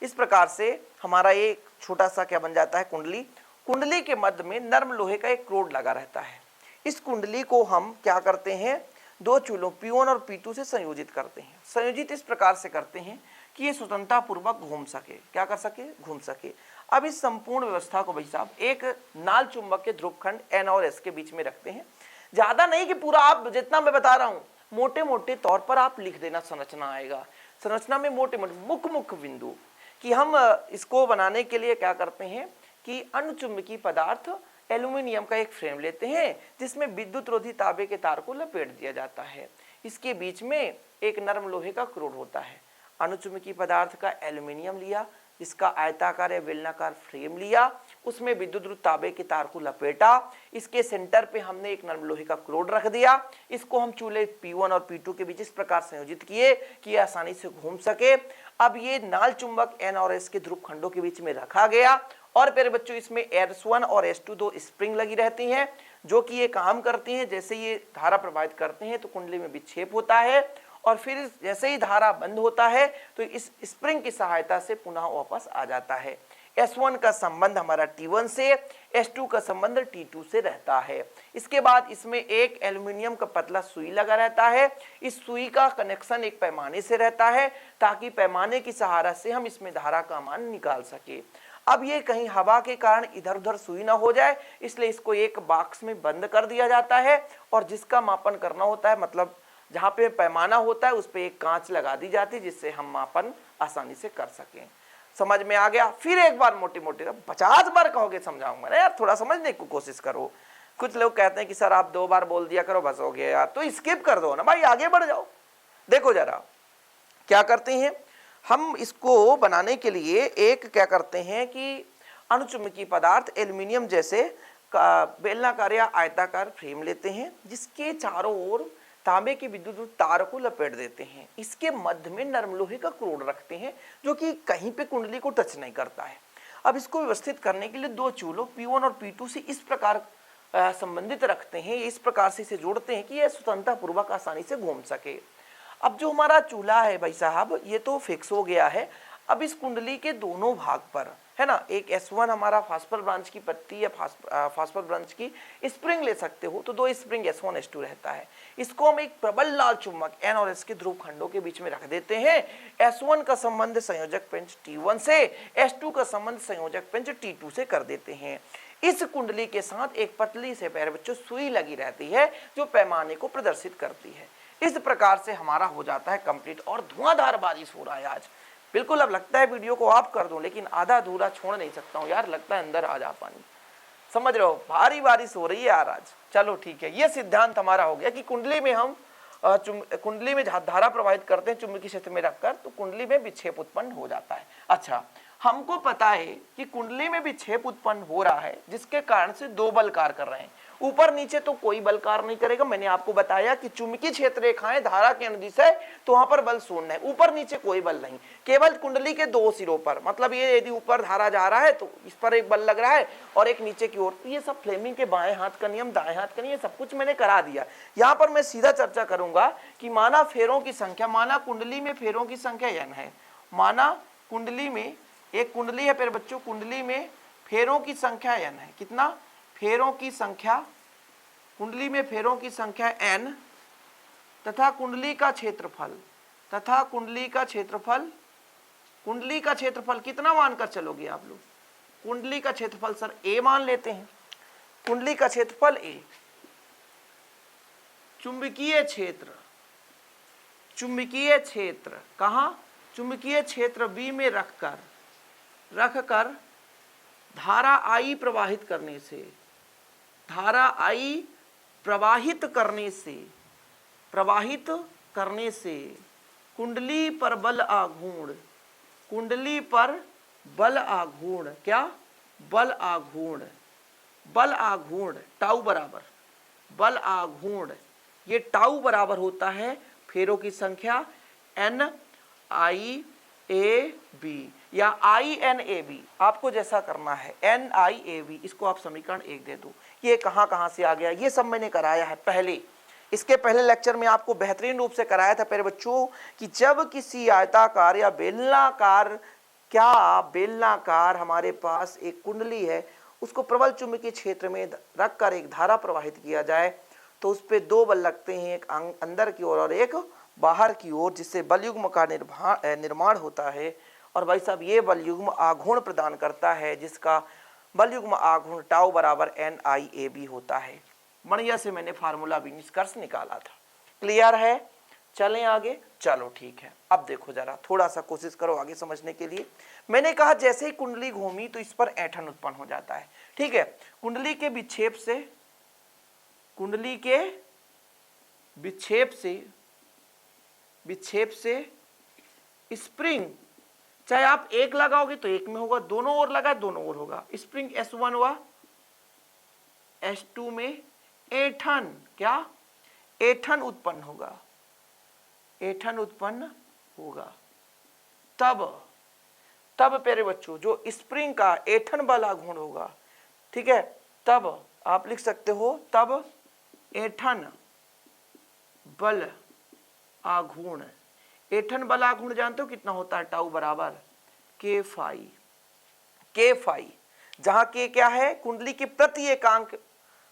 इस प्रकार से हमारा एक छोटा सा क्या बन जाता है, कुंडली। कुंडली के मध्य में नर्म लोहे का एक क्रोड लगा रहता है। इस कुंडली को हम क्या करते हैं, दो चूल्हों P1 और P2 से संयोजित करते हैं। संयोजित इस प्रकार से करते हैं कि ये स्वतंत्रता पूर्वक घूम सके, क्या कर सके, घूम सके। अब इस संपूर्ण व्यवस्था को भाई साहब एक नाल चुंबक के ध्रुवखंड N और S के बीच में रखते हैं। ज्यादा नहीं कि पूरा आप जितना मैं बता रहा हूं, मोटे मोटे तौर पर आप लिख देना, संरचना आएगा। संरचना में मोटे मोटे मुख्य बिंदु कि हम इसको बनाने के लिए क्या करते हैं कि अनुचुंबकीय पदार्थ एल्युमिनियम का एक फ्रेम लेते हैं, जिसमें विद्युत रोधी तांबे के तार को लपेट दिया जाता है। इसके बीच में एक नरम लोहे का क्रोड होता है। अनुचुंबकीय पदार्थ का एल्युमिनियम लिया, इसका आयताकार या बेलनाकार फ्रेम लिया, उसमें विद्युत ध्रुव तांबे के तार को लपेटा, इसके सेंटर पे हमने एक नरम लोहे का क्रोड रख दिया। इसको हम चूल्हे P1 और P2 के बीच इस प्रकार संयोजित किए कि आसानी से घूम सके। अब ये नाल चुंबक N और S के ध्रुव खंडों के बीच में रखा गया और प्यारे बच्चों इसमें S1 और S2 दो स्प्रिंग लगी रहती हैं, जो कि ये काम करती हैं। जैसे ये धारा प्रवाहित करते हैं तो कुंडली में विक्षेप होता है और फिर जैसे ही धारा बंद होता है तो इस स्प्रिंग की सहायता से पुनः वापस आ जाता है। S1 का संबंध हमारा T1 से, S2 का संबंध T2 से रहता है। इसके बाद इसमें एक एल्युमिनियम का पतला सुई लगा रहता है। इस सुई का कनेक्शन एक पैमाने से रहता है ताकि पैमाने की सहारा से हम इसमें धारा का मान निकाल सके। अब ये कहीं हवा के कारण इधर उधर सुई ना हो जाए, इसलिए इसको एक बॉक्स में बंद कर दिया जाता है और जिसका मापन करना होता है, मतलब जहाँ पे पैमाना होता है उस पे एक कांच लगा दी जाती है, जिससे हम मापन आसानी से कर सकें। समझ में आ गया? फिर एक बार मोटी मोटी 50 बार कहोगे समझाऊंगा ना यार, थोड़ा समझने की कोशिश करो। कुछ लोग कहते हैं कि सर आप 2 बार बोल दिया करो बस हो गया यार, तो स्किप कर दो ना भाई, आगे बढ़ जाओ। देखो जरा क्या करते हैं हम, इसको बनाने के लिए एक क्या करते हैं कि अनुचुंबकीय पदार्थ एल्युमिनियम जैसे बेलनाकार या आयताकार फ्रेम लेते हैं, जिसके चारों ओर तांबे के विद्युत तार को लपेट देते हैं। इसके मध्य में नरम लोहे का क्रोड रखते हैं, जो कि कहीं पे कुंडली को टच नहीं करता है। अब इसको व्यवस्थित करने के लिए दो चूल्हों P1 और P2 से इस प्रकार संबंधित रखते हैं, इस प्रकार से इसे जोड़ते हैं कि यह स्वतंत्रता पूर्वक आसानी से घूम सके। अब जो हमारा चूल्हा है भाई साहब, ये तो फिक्स हो गया है। अब इस कुंडली के दोनों भाग पर है ना, एक S1 हमारा फास्फर ब्रांच की पत्ती या फास्फर ब्रांच की स्प्रिंग ले सकते हो, तो दो स्प्रिंग S1 S2 रहता है। इसको हम एक प्रबल लाल चुंबक N और S के ध्रुव खंडों के बीच में रख देते हैं। S1 का संबंध संयोजक पेंच T1 से, S2 का संबंध संयोजक पेंच T2 से कर देते हैं। इस कुंडली के साथ एक पतली से प्यारे बच्चों सुई लगी रहती है, जो पैमाने को प्रदर्शित करती है। इस प्रकार से हमारा हो जाता है कंप्लीट। और धुआंधार बारिश हो रहा है आज, बिल्कुल। अब लगता है वीडियो को ऑफ कर दूं, लेकिन आधा अधूरा छोड़ नहीं सकता हूं यार, लगता है अंदर आ जा पानी, समझ रहे हो, भारी बारिश हो रही है यार आज। चलो ठीक है, ये सिद्धांत हमारा हो गया कि कुंडली में हम कुंडली में धारा प्रवाहित करते हैं चुंबकीय क्षेत्र में रखकर, तो कुंडली में विक्षेप उत्पन्न हो जाता है। अच्छा, हमको पता है कि कुंडली में विक्षेप उत्पन्न हो रहा है, जिसके कारण से दो बल कार्य कर रहे हैं। ऊपर नीचे तो कोई बल कार्य नहीं करेगा। मैंने आपको बताया कि चुंबकीय क्षेत्र रेखाएं धारा के अनुदिश है, तो वहां पर बल शून्य है। ऊपर नीचे कोई बल नहीं, केवल कुंडली के दो सिरों पर, मतलब ये यदि ऊपर धारा जा रहा है तो इस पर एक बल लग रहा है और एक नीचे की ओर। तो ये सब फ्लेमिंग के बाएं हाथ का नियम, दाएं हाथ का नियम, सब कुछ मैंने करा दिया। यहाँ पर मैं सीधा चर्चा करूंगा कि माना फेरों की संख्या, माना कुंडली में फेरों की संख्या n है, माना कुंडली में एक कुंडली है प्यारे बच्चों, कुंडली में फेरों की संख्या n है। कितना? फेरों की संख्या, कुंडली में फेरों की संख्या n तथा कुंडली का क्षेत्रफल, तथा कुंडली का क्षेत्रफल, कुंडली का क्षेत्रफल कितना मानकर चलोगे आप लोग? कुंडली का क्षेत्रफल सर a मान लेते हैं। कुंडली का क्षेत्रफल a, चुंबकीय क्षेत्र, चुंबकीय क्षेत्र कहाँ? चुंबकीय क्षेत्र B में रखकर धारा I प्रवाहित करने से, धारा I प्रवाहित करने से कुंडली पर बल आघूर्ण, कुंडली पर बल आघूर्ण, क्या? बल आघूर्ण, बल आघूर्ण टाउ बराबर बल आघूर्ण, ये टाउ बराबर होता है फेरों की संख्या NIAB या INAB, आपको जैसा करना है NIAB, इसको आप समीकरण 1 दे दो। ये कहाँ से आ गया? ये सब मैंने कराया है पहले। इसके पहले लेक्चर में आपको बेहतरीन रूप से कराया था प्यारे बच्चों कि जब किसी आयताकार या बेलनाकार, क्या बेलनाकार हमारे पास एक कुंडली है, उसको प्रबल चुंबकीय क्षेत्र में रखकर एक धारा प्रवाहित किया जाए तो उस पे दो बल लगते हैं, एक अंदर की ओर और एक बाहर की ओर, जिससे बलयुग्म का निर्माण होता है। और भाई साहब ये बलयुग्म आघूर्ण प्रदान करता है, जिसका बलयुग्म आघूर्ण टाउ बराबर NIAB होता है। बढ़िया से मैंने फार्मूला भी निष्कर्ष निकाला था। क्लियर है? चलें आगे। चलो ठीक है, अब देखो जरा थोड़ा सा कोशिश करो आगे समझने के लिए। मैंने कहा जैसे ही कुंडली घूमी तो इस पर ऐंठन उत्पन्न हो जाता है। ठीक है, कुंडली के विक्षेप से स्प्रिंग, चाहे आप एक लगाओगे तो एक में होगा, दोनों ओर लगा दोनों ओर होगा। स्प्रिंग S1 हुआ, S2 में ऐंठन, क्या ऐंठन उत्पन्न होगा, ऐंठन उत्पन्न होगा। तब प्यारे बच्चों जो स्प्रिंग का ऐंठन बल आघूर्ण होगा, ठीक है, तब आप लिख सकते हो तब ऐंठन बल आघूर्ण, ऐंठन बल आघूर्ण जानते हो कितना होता है? टाउ बराबर K फाई, जहां K क्या है? कुंडली के प्रति एकांक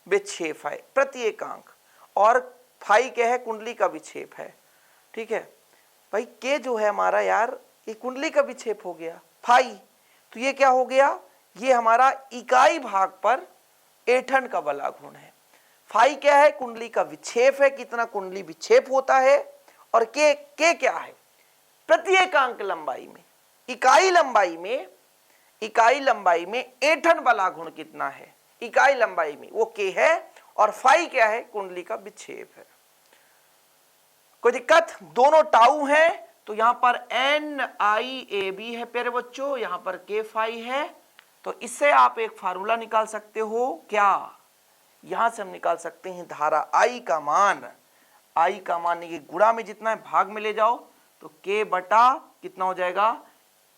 विक्षेप है, प्रति एकांक, और फाई क्या है? कुंडली का विक्षेप है। ठीक है भाई, K जो है हमारा यार ये कुंडली का विक्षेप हो गया, फाई तो ये क्या हो गया? ये हमारा इकाई भाग पर ऐंठन का बल आघूर्ण है। फाई क्या है? कुंडली का विक्षेप है, कितना कुंडली विक्षेप होता है। और K क्या है? प्रति एकांक लंबाई में, इकाई लंबाई में ऐंठन बल आघूर्ण कितना है इकाई लंबाई में, वो K है। और फाई क्या है? कुंडली का विक्षेप है। कोई दिक्कत? दोनों टाउ है तो यहां पर NIAB है प्यारे बच्चों, यहां पर K फाई है। तो इससे आप एक फार्मूला निकाल सकते हो, क्या? यहां से हम निकाल सकते हैं धारा I का मान, ये गुणा में जितना है भाग में ले जाओ तो K बटा कितना हो जाएगा?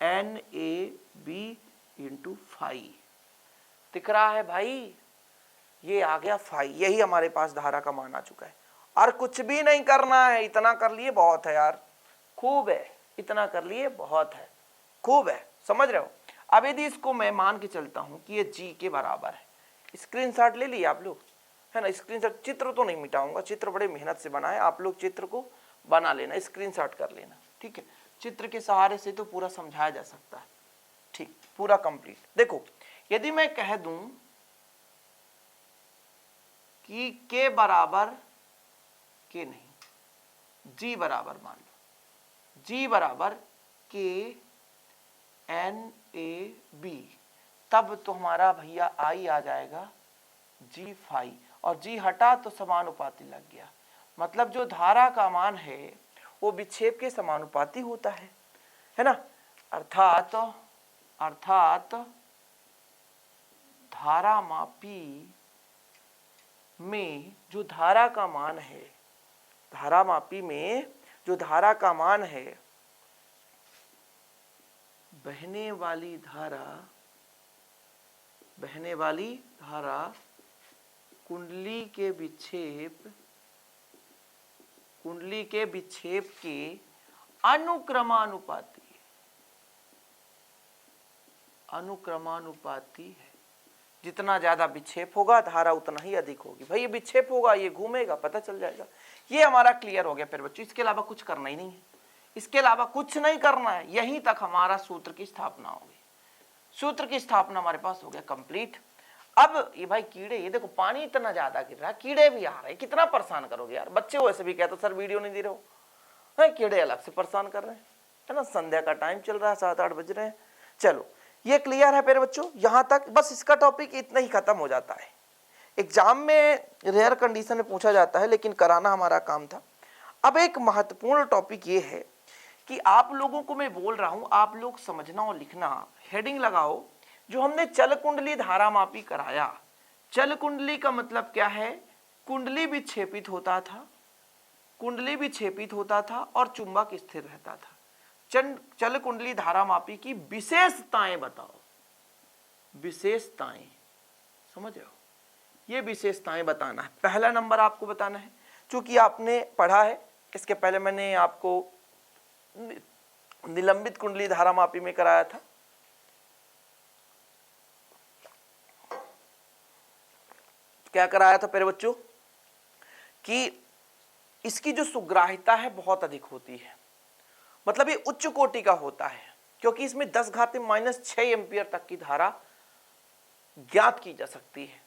NAB into phi. दिख रहा है भाई? ये आ गया फाई, यही हमारे पास धारा का मान आ चुका है। और कुछ भी नहीं करना है, इतना कर लिए बहुत है यार, खूब है, इतना कर लिए बहुत है, खूब है, समझ रहे हो? अब यदि इसको मैं मान के चलता हूं कि ये G के बराबर है, स्क्रीनशॉट ले लिए आप लोग, है ना? स्क्रीनशॉट, चित्र तो नहीं मिटाऊंगा, चित्र बड़े मेहनत से बना है, आप लोग चित्र को बना लेना, स्क्रीनशॉट कर लेना, ठीक है? चित्र के सहारे से तो पूरा समझाया जा सकता है, ठीक, पूरा कंप्लीट। देखो यदि मैं कह दूं कि K बराबर, K नहीं, G बराबर मान लो, G बराबर K NAB, तब तो हमारा भैया I आ जाएगा G फाई, और G हटा तो समानुपाती लग गया। मतलब जो धारा का मान है वो विक्षेप के समानुपाती होता है ना? अर्थात धारा मापी में जो धारा का मान है, धारा मापी में जो धारा का मान है, बहने वाली धारा कुंडली के विक्षेप के अनुक्रमानुपाती है। जितना ज्यादा विक्षेप होगा धारा उतना ही अधिक होगी। भाई ये विक्षेप होगा, ये घूमेगा, पता चल जाएगा। ये हमारा क्लियर हो गया फिर बच्चों, इसके अलावा कुछ करना ही नहीं है, इसके अलावा कुछ नहीं करना है। यहीं तक हमारा सूत्र की स्थापना हो गई, सूत्र की स्थापना हमारे पास हो गया कंप्लीट। अब ये भाई कीड़े, ये देखो पानी इतना ज्यादा गिर रहा है, कीड़े भी आ रहे हैं, कितना परेशान करोगे यार। बच्चे वैसे भी कहते सर वीडियो नहीं दे रहे हो, कीड़े अलग से परेशान कर रहे हैं, है ना? संध्या का टाइम चल रहा है, 7-8 बज रहे हैं। चलो ये क्लियर है मेरे बच्चों, यहां तक बस इसका टॉपिक इतना ही खत्म हो जाता है। एग्जाम में रेयर कंडीशन में पूछा जाता है, लेकिन कराना हमारा काम था। अब एक महत्वपूर्ण टॉपिक ये है कि आप लोगों को मैं बोल रहा हूं, आप लोग समझना और लिखना, हेडिंग लगाओ। जो हमने चल कुंडली धारा मापी कराया, चल कुंडली का मतलब क्या है? कुंडली विक्षेपित होता था और चुंबक स्थिर रहता था। चल कुंडली धारा मापी की विशेषताएं बताओ, विशेषताएं, समझ रहे हो? ये विशेषताएं बताना है। पहला नंबर आपको बताना है चूंकि आपने पढ़ा है, इसके पहले मैंने आपको निलंबित कुंडली धारा मापी में कराया था। क्या कराया था प्यारे बच्चों कि इसकी जो सुग्राहिता है बहुत अधिक होती है, मतलब ये उच्च कोटि का होता है, क्योंकि इसमें 10⁻⁻6 एम्पियर तक की धारा ज्ञात की जा सकती है।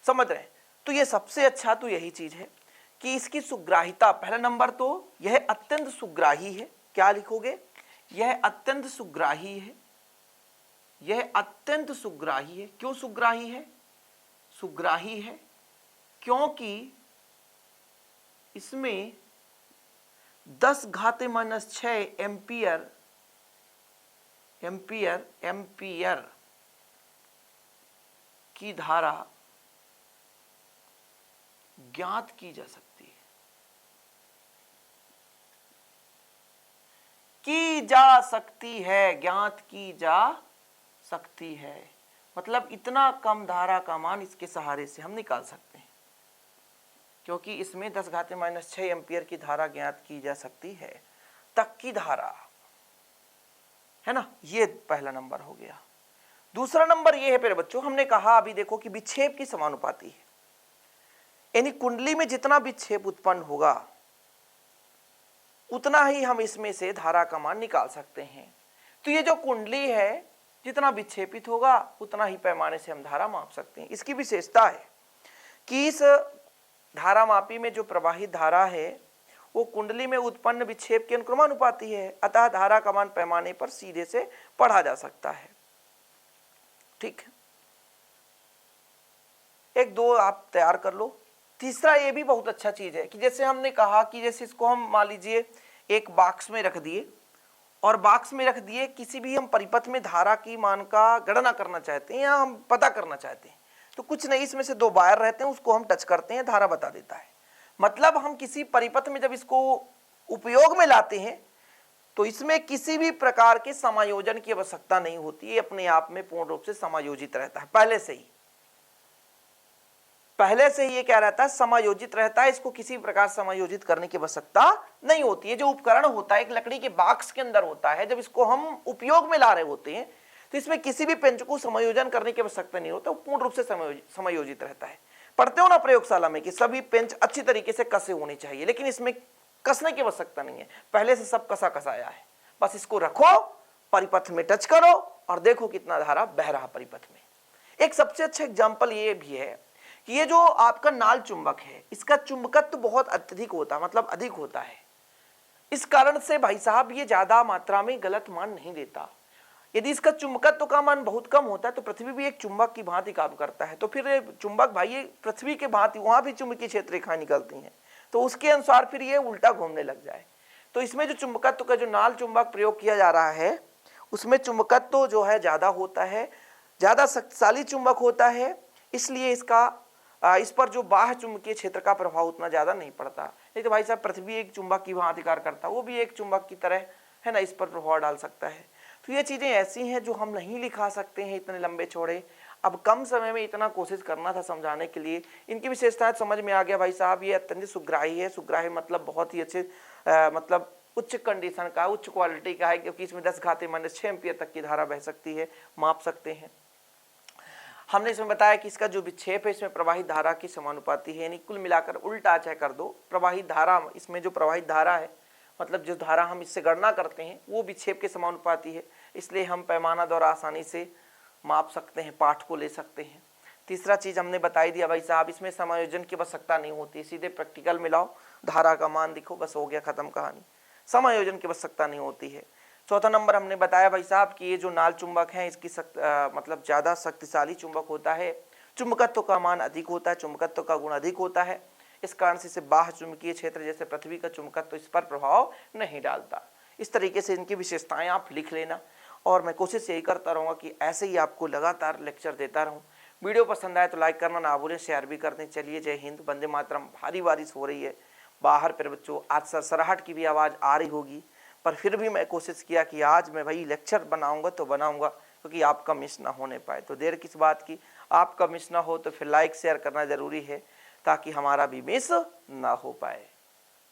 समझ रहे हैं? तो ये सबसे अच्छा तो यही चीज है कि इसकी सुग्राहिता, पहला नंबर तो यह अत्यंत सुग्राही है। क्या लिखोगे? यह अत्यंत सुग्राही है। यह अत्यंत सुग्राही है। क्यों सुग्राही है? सुग्राही है क्योंकि इसमें 10⁻⁻6 एम्पियर की धारा ज्ञात की जा सकती है। ज्ञात की जा सकती है, मतलब इतना कम धारा का मान इसके सहारे से हम निकाल सकते हैं, क्योंकि इसमें 10⁻⁻6 एम्पियर की धारा ज्ञात की जा सकती है तक की धारा, है ना। ये पहला नंबर हो गया। दूसरा नंबर ये है मेरे बच्चों, हमने कहा अभी देखो कि विक्षेप की समानुपाती है, यानी कुंडली में जितना विक्षेप उत्पन्न होगा उतना ही हम इसमें से धारा का मान निकाल सकते हैं। तो ये जो कुंडली है, जितना विक्षेपित होगा उतना ही पैमाने से हम धारा माप सकते हैं। इसकी विशेषता है कि इस धारा मापी में जो प्रवाहित धारा है वो कुंडली में उत्पन्न विक्षेप के अनुक्रमानुपाती है, अतः धारा का मान पैमाने पर सीधे से पढ़ा जा सकता है। ठीक है, एक दो आप तैयार कर लो। तीसरा ये भी बहुत अच्छा चीज है कि जैसे हमने कहा कि जैसे इसको हम मान लीजिए एक बॉक्स में रख दिए, और बॉक्स में रख दिए किसी भी हम परिपथ में धारा की मान का गणना करना चाहते हैं या हम पता करना चाहते हैं, तो कुछ नहीं, इसमें से दो वायर रहते हैं, उसको हम टच करते हैं, धारा बता देता है। मतलब हम किसी परिपथ में जब इसको उपयोग में लाते हैं तो इसमें किसी भी प्रकार के समायोजन की आवश्यकता नहीं होती है, अपने आप में पूर्ण रूप से समायोजित रहता है। पहले से ही ये क्या रहता है? समायोजित रहता है। इसको किसी प्रकार समायोजित करने की आवश्यकता नहीं होती है। जो उपकरण होता है एक लकड़ी के बॉक्स के अंदर होता है, जब इसको हम उपयोग में ला रहे होते हैं तो इसमें किसी भी पेंच को समायोजन करने की आवश्यकता नहीं होता, वो पूर्ण रूप से समायोजित रहता है। पढ़ते हो ना प्रयोगशाला में कि सभी पेंच अच्छी तरीके से कसे होने चाहिए, लेकिन इसमें कसने की आवश्यकता नहीं है, पहले से सब कसा कसाया है। बस इसको रखो, परिपथ में टच करो और देखो कितना धारा बह रहा परिपथ में। एक सबसे अच्छा एग्जाम्पल ये भी है कि ये जो आपका नाल चुंबक है, इसका चुंबकत्व तो बहुत अत्यधिक होता है, मतलब अधिक होता है। इस कारण से भाई साहब ये ज्यादा मात्रा में गलत मान नहीं देता। यदि इसका चुंबकत्व का मान बहुत कम होता है तो पृथ्वी भी एक चुंबक की भांति काम करता है, तो फिर चुंबक भाई पृथ्वी के भांति वहां भी चुंबकीय क्षेत्र रेखाएं निकलती हैं, तो उसके अनुसार फिर ये उल्टा घूमने लग जाए। तो इसमें जो चुंबकत्व का जो नाल चुंबक प्रयोग किया जा रहा है उसमें चुंबकत्व जो है ज्यादा होता है, ज्यादा शक्तिशाली चुंबक होता है, इसलिए इस पर जो बाह्य चुंबकीय क्षेत्र का प्रभाव उतना ज्यादा नहीं पड़ता। नहीं तो भाई साहब पृथ्वी एक चुंबक की भांति कार्य करता है, वो भी एक चुंबक की तरह है ना, इस पर प्रभाव डाल सकता है। तो ये चीजें ऐसी हैं जो हम नहीं लिखा सकते हैं इतने लंबे चौड़े। अब कम समय में इतना कोशिश करना था समझाने के लिए, इनकी विशेषताएं समझ में आ गया भाई साहब। ये अत्यंत सुग्राही है। सुग्राही मतलब बहुत ही अच्छे मतलब उच्च कंडीशन का, उच्च क्वालिटी का है, क्योंकि इसमें 10⁻⁻6 एम्पियर तक की धारा बह सकती है, माप सकते हैं। हमने इसमें बताया कि इसका जो विक्षेप है इसमें प्रवाहित धारा की समानुपाती है, यानी कुल मिलाकर उल्टा चाहे कर दो, प्रवाहित धारा, इसमें जो प्रवाहित धारा है मतलब जो धारा हम इससे गणना करते हैं वो विक्षेप के समानुपाती है, इसलिए हम पैमाना द्वारा आसानी से माप सकते हैं, पाठ को ले सकते हैं। तीसरा चीज हमने बताई दिया भाई साहब, इसमें समायोजन की आवश्यकता नहीं होती, सीधे प्रैक्टिकल में लाओ, धारा का मान दिखो, बस हो गया, खत्म कहानी, समायोजन की आवश्यकता नहीं होती है। चौथा नंबर हमने बताया भाई साहब कि ये जो नाल चुंबक है इसकी मतलब ज्यादा शक्तिशाली चुंबक होता है, चुंबकत्व का मान अधिक होता है, चुंबकत्व का गुण अधिक होता है, इस कारण से इसे बाह्य चुंबकीय क्षेत्र जैसे पृथ्वी का चुंबकत्व इस पर प्रभाव नहीं डालता। इस तरीके से इनकी विशेषताएं आप लिख लेना, और मैं कोशिश यही करता रहूँगा कि ऐसे ही आपको लगातार लेक्चर देता रहूँ। वीडियो पसंद आए तो लाइक करना ना भूलें, शेयर भी कर दें। चलिए, जय हिंद, वंदे मातरम। भारी बारिश हो रही है बाहर पर बच्चों, आज सरसराहट की भी आवाज़ आ रही होगी, पर फिर भी मैं कोशिश किया कि आज मैं भाई लेक्चर बनाऊंगा तो बनाऊंगा, क्योंकि आपका मिस ना होने पाए। तो देर किस बात की, आपका मिस ना हो तो फिर लाइक शेयर करना ज़रूरी है। ताकि हमारा भी मिस ना हो पाए।